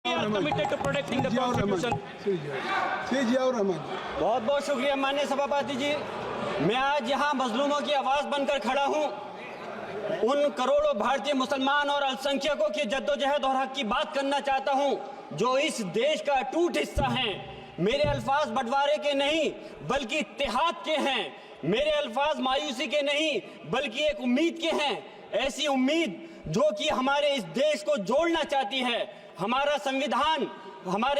committed to protecting the constitution. बहुत बहुत शुक्रिया माननीय सभापति जी। मैं आज यहाँ मजलूमों की आवाज बनकर खड़ा हूँ। उन करोड़ों भारतीय मुसलमान और अल्पसंख्यकों की जद्दोजहद और हक की बात करना चाहता हूँ जो इस देश का अटूट हिस्सा हैं। मेरे अल्फाज बंटवारे के नहीं बल्कि इत्तेहाद के हैं। मेरे अल्फाज मायूसी के नहीं बल्कि एक उम्मीद के हैं। ऐसी उम्मीद जो कि हमारे इस देश को जोड़ना चाहती है। हमारे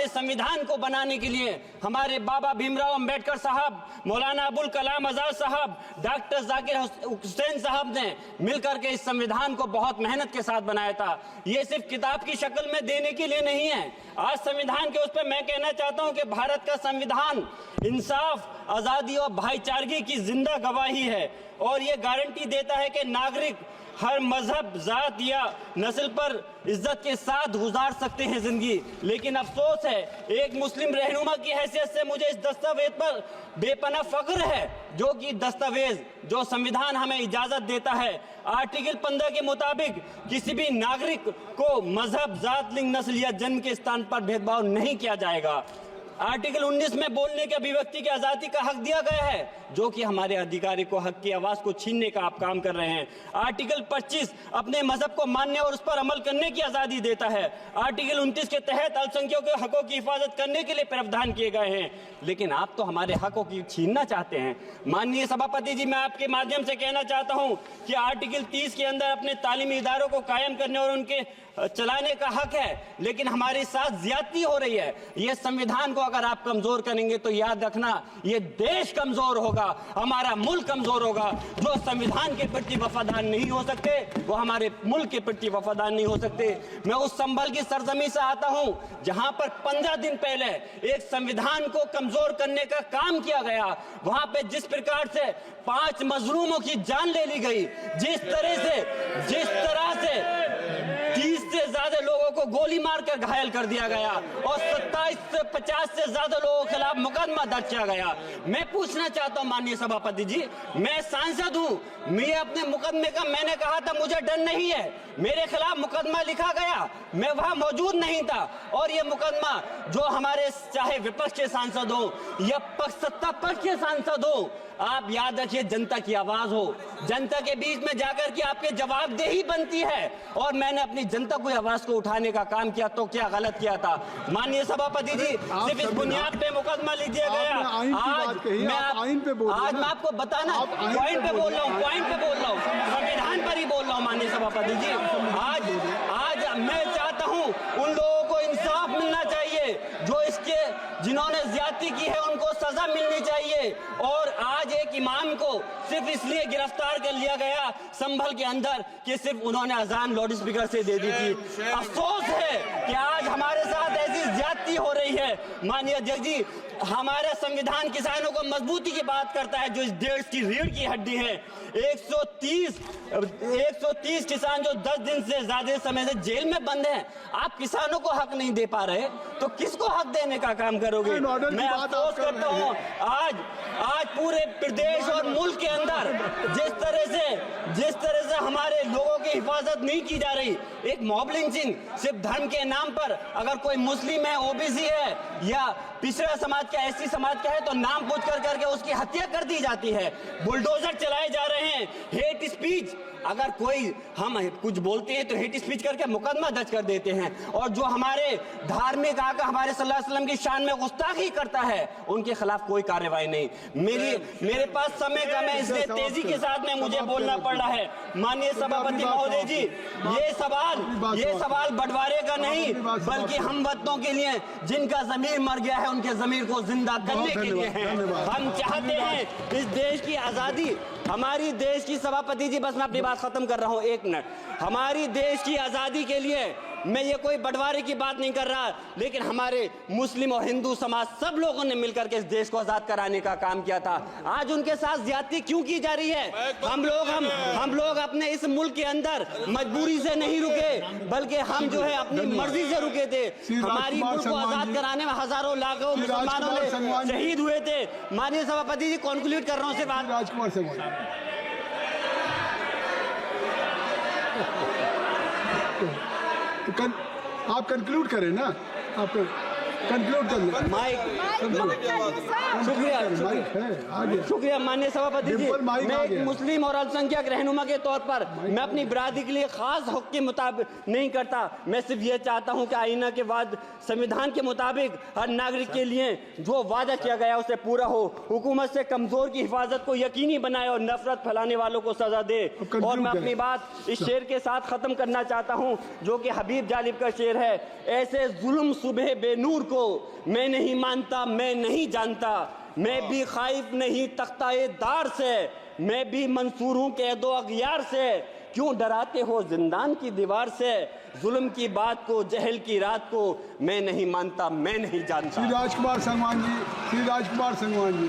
संविधान को बनाने के लिए हमारे बाबा भीमराव अंबेडकर साहब, मौलाना अबुल कलाम आजाद साहब, डॉक्टर जाकिर हुसैन साहब ने मिलकर के इस संविधान को बहुत मेहनत के साथ बनाया था। ये सिर्फ किताब की शक्ल में देने के लिए नहीं है। आज संविधान के उस पर मैं कहना चाहता हूं कि भारत का संविधान इंसाफ, आजादी और भाईचारगी की जिंदा गवाही है और ये गारंटी देता है कि नागरिक हर मजहब, जात या नस्ल पर इज्जत के साथ गुजार सकते हैं जिंदगी। लेकिन अफसोस है, एक मुस्लिम रहनुमा की हैसियत से मुझे इस दस्तावेज पर बेपनाह फख्र है जो कि दस्तावेज जो संविधान हमें इजाजत देता है। आर्टिकल 15 के मुताबिक किसी भी नागरिक को मजहब, जात, लिंग, नस्ल या जन्म के स्थान पर भेदभाव नहीं किया जाएगा। आर्टिकल 19 में बोलने के अभिव्यक्ति की आजादी का हक दिया गया है जो कि हमारे अधिकारी को हक की आवाज को छीनने का आप काम कर रहे हैं। आर्टिकल 25 अपने मजहब को मानने और उस पर अमल करने की आजादी देता है। आर्टिकल 29 के तहत अल्पसंख्यकों के हकों की हिफाजत करने के लिए प्रावधान किए गए हैं। लेकिन आप तो हमारे हकों की छीनना चाहते हैं। माननीय सभापति जी, मैं आपके माध्यम से कहना चाहता हूं कि आर्टिकल 30 के अंदर अपने तालीमी इदारों को कायम करने और उनके चलाने का हक है, लेकिन हमारे साथ ज्यादती हो रही है। ये संविधान को अगर आप कमजोर करेंगे तो याद रखना ये देश कमजोर होगा, हमारा मुल्क कमजोर होगा। जो संविधान के प्रति वफादार नहीं हो सकते वो हमारे मुल्क के प्रति वफादार नहीं हो सकते। मैं उस संभल की सरजमी से आता हूं जहां पर 15 दिन पहले एक संविधान को कमजोर करने का काम किया गया। वहां पे जिस प्रकार से 5 मजलूमों की जान ले ली गई, जिस तरह से 30 से ज्यादा लोगों को गोली मारकर घायल कर दिया गया और 27 से 50 से ज्यादा लोगों के खिलाफ मुकदमा दर्ज किया गया। मैं पूछना चाहता हूं माननीय सभापति जी, मैं सांसद हूं, मैं अपने मुकदमे का मैंने कहा था मुझे डर नहीं है। मेरे खिलाफ मुकदमा लिखा गया, मैं वहां मौजूद नहीं था और ये मुकदमा जो हमारे चाहे विपक्ष के सांसद हो या सत्ता पक्ष के सांसद हो, आप याद रखिए जनता की आवाज हो, जनता के बीच में जाकर के आपके जवाबदेही बनती है। और मैंने अपनी जनता को आवाज को उठाने का काम किया तो क्या गलत किया था? माननीय सभापति जी, सिर्फ इस बुनियाद पे मुकदमा लिख दिया गया। आज मैं आपको बताना पॉइंट पे बोल रहा हूँ, संविधान पर ही बोल रहा हूँ माननीय सभापति जी। आज मैं चाहता हूँ उन लोगों को इंसाफ मिलना चाहिए जो जिन्होंने ज्यादती की है, उनको सजा मिलनी चाहिए। और आज एक इमाम को सिर्फ इसलिए गिरफ्तार कर लिया गया संभल के अंदर कि सिर्फ उन्होंने अजान लाउड स्पीकर से दे दी थी। अफसोस है कि आज हमारे साथ ऐसी ज्यादती हो रही है। माननीय अध्यक्ष जी, हमारा संविधान किसानों को मजबूती की बात करता है जो इस देश की रीढ़ की हड्डी है। 130 किसान जो 10 दिन से ज्यादा समय से जेल में बंद हैं, आप किसानों को हक नहीं दे पा रहे तो किसको हक देने का काम करोगे? मैं अफसोस करता हूं आज पूरे प्रदेश और मुल्क के अंदर जिस तरह से हमारे लोगों की हिफाजत नहीं की जा रही। एक मॉब लिंचिंग सिर्फ धर्म के नाम पर, अगर कोई मुस्लिम है, ओबीसी है या पिछड़ा समाज का, एससी समाज का है तो नाम पूछ करके उसकी हत्या कर दी जाती है। बुलडोजर चलाए जा रहे हैं। हेट स्पीच, अगर कोई हम कुछ बोलते हैं तो हेट स्पीच करके मुकदमा दर्ज कर देते हैं। और जो हमारे धार्मिक आका हमारे सल्लल्लाहु अलैहि वसल्लम की शान में गुस्ताखी करता है उनके खिलाफ कोई कार्रवाई नहीं। मेरे पास समय कम है इसलिए तेजी के साथ में मुझे बोलना पड़ रहा है। माननीय सभापति महोदय जी, ये सवाल बंटवारे का नहीं बल्कि हम वतनों के लिए जिनका जमीर मर गया है उनके जमीर को जिंदा करने के लिए है। हम चाहते हैं इस देश की आजादी, हमारी देश की सभापति जी, बस मैं अपनी बात खत्म कर रहा हूं, 1 मिनट। हमारी देश की आजादी के लिए मैं ये कोई बंटवारे की बात नहीं कर रहा, लेकिन हमारे मुस्लिम और हिंदू समाज सब लोगों ने मिलकर के इस देश को आजाद कराने का काम किया था। आज उनके साथ ज्यादती क्यों की जा रही है? हम लोग अपने इस मुल्क के अंदर मजबूरी से नहीं रुके बल्कि हम जो है अपनी मर्जी से रुके थे। हमारी मुल्क को आजाद कराने में हजारों लाखों मुसलमानों ने शहीद हुए थे। माननीय सभापति जी, कॉन्क्लूड कर रहा हूँ सिर्फ राजकुमार से आप कंक्लूड करें ना, आप कंक्लूड कर लें। माइक शुक्रिया माननीय सभापति जी। डिम्पल माइक मैं आ एक गया। मुस्लिम और अल्पसंख्यक रहनुमा के तौर पर मैं अपनी बिरादरी के लिए खास हक के मुताबिक नहीं करता। मैं सिर्फ ये चाहता हूं कि आईना के बाद संविधान के मुताबिक हर नागरिक के लिए जो वादा किया गया उसे पूरा हो, हुकूमत से कमजोर की हिफाजत को यकीनी बनाए और नफरत फैलाने वालों को सजा दे। और मैं अपनी बात इस शेर के साथ खत्म करना चाहता हूं जो कि हबीब जालिब का शेर है। ऐसे जुल्म सुबह बेनूर को मैं नहीं मानता, मैं नहीं जानता, मैं भी खाइफ नहीं तख्ताए दार से, मैं भी मंसूर हूं कैदो अगयार से, क्यों डराते हो जिंदान की दीवार से, जुल्म की बात को जहल की रात को मैं नहीं मानता, मैं नहीं जानता। श्री राजकुमार संगवान जी, श्री राजकुमार संगवान जी।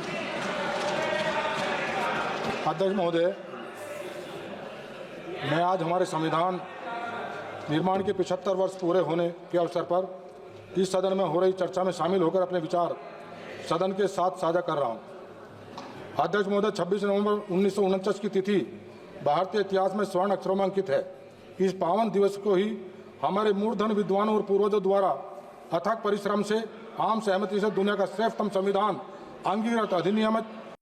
अध्यक्ष महोदय, मैं आज हमारे संविधान निर्माण के 75 वर्ष पूरे होने के अवसर पर इस सदन में हो रही चर्चा में शामिल होकर अपने विचार सदन के साथ साझा कर रहा हूं। अध्यक्ष महोदय, 26 नवंबर 1949 की तिथि भारतीय इतिहास में स्वर्ण अक्षरों में अंकित है। इस पावन दिवस को ही हमारे मूर्धन विद्वानों और पूर्वजों द्वारा अथक परिश्रम से आम सहमति से दुनिया का श्रेष्ठतम संविधान अंगीकृत अधिनियमित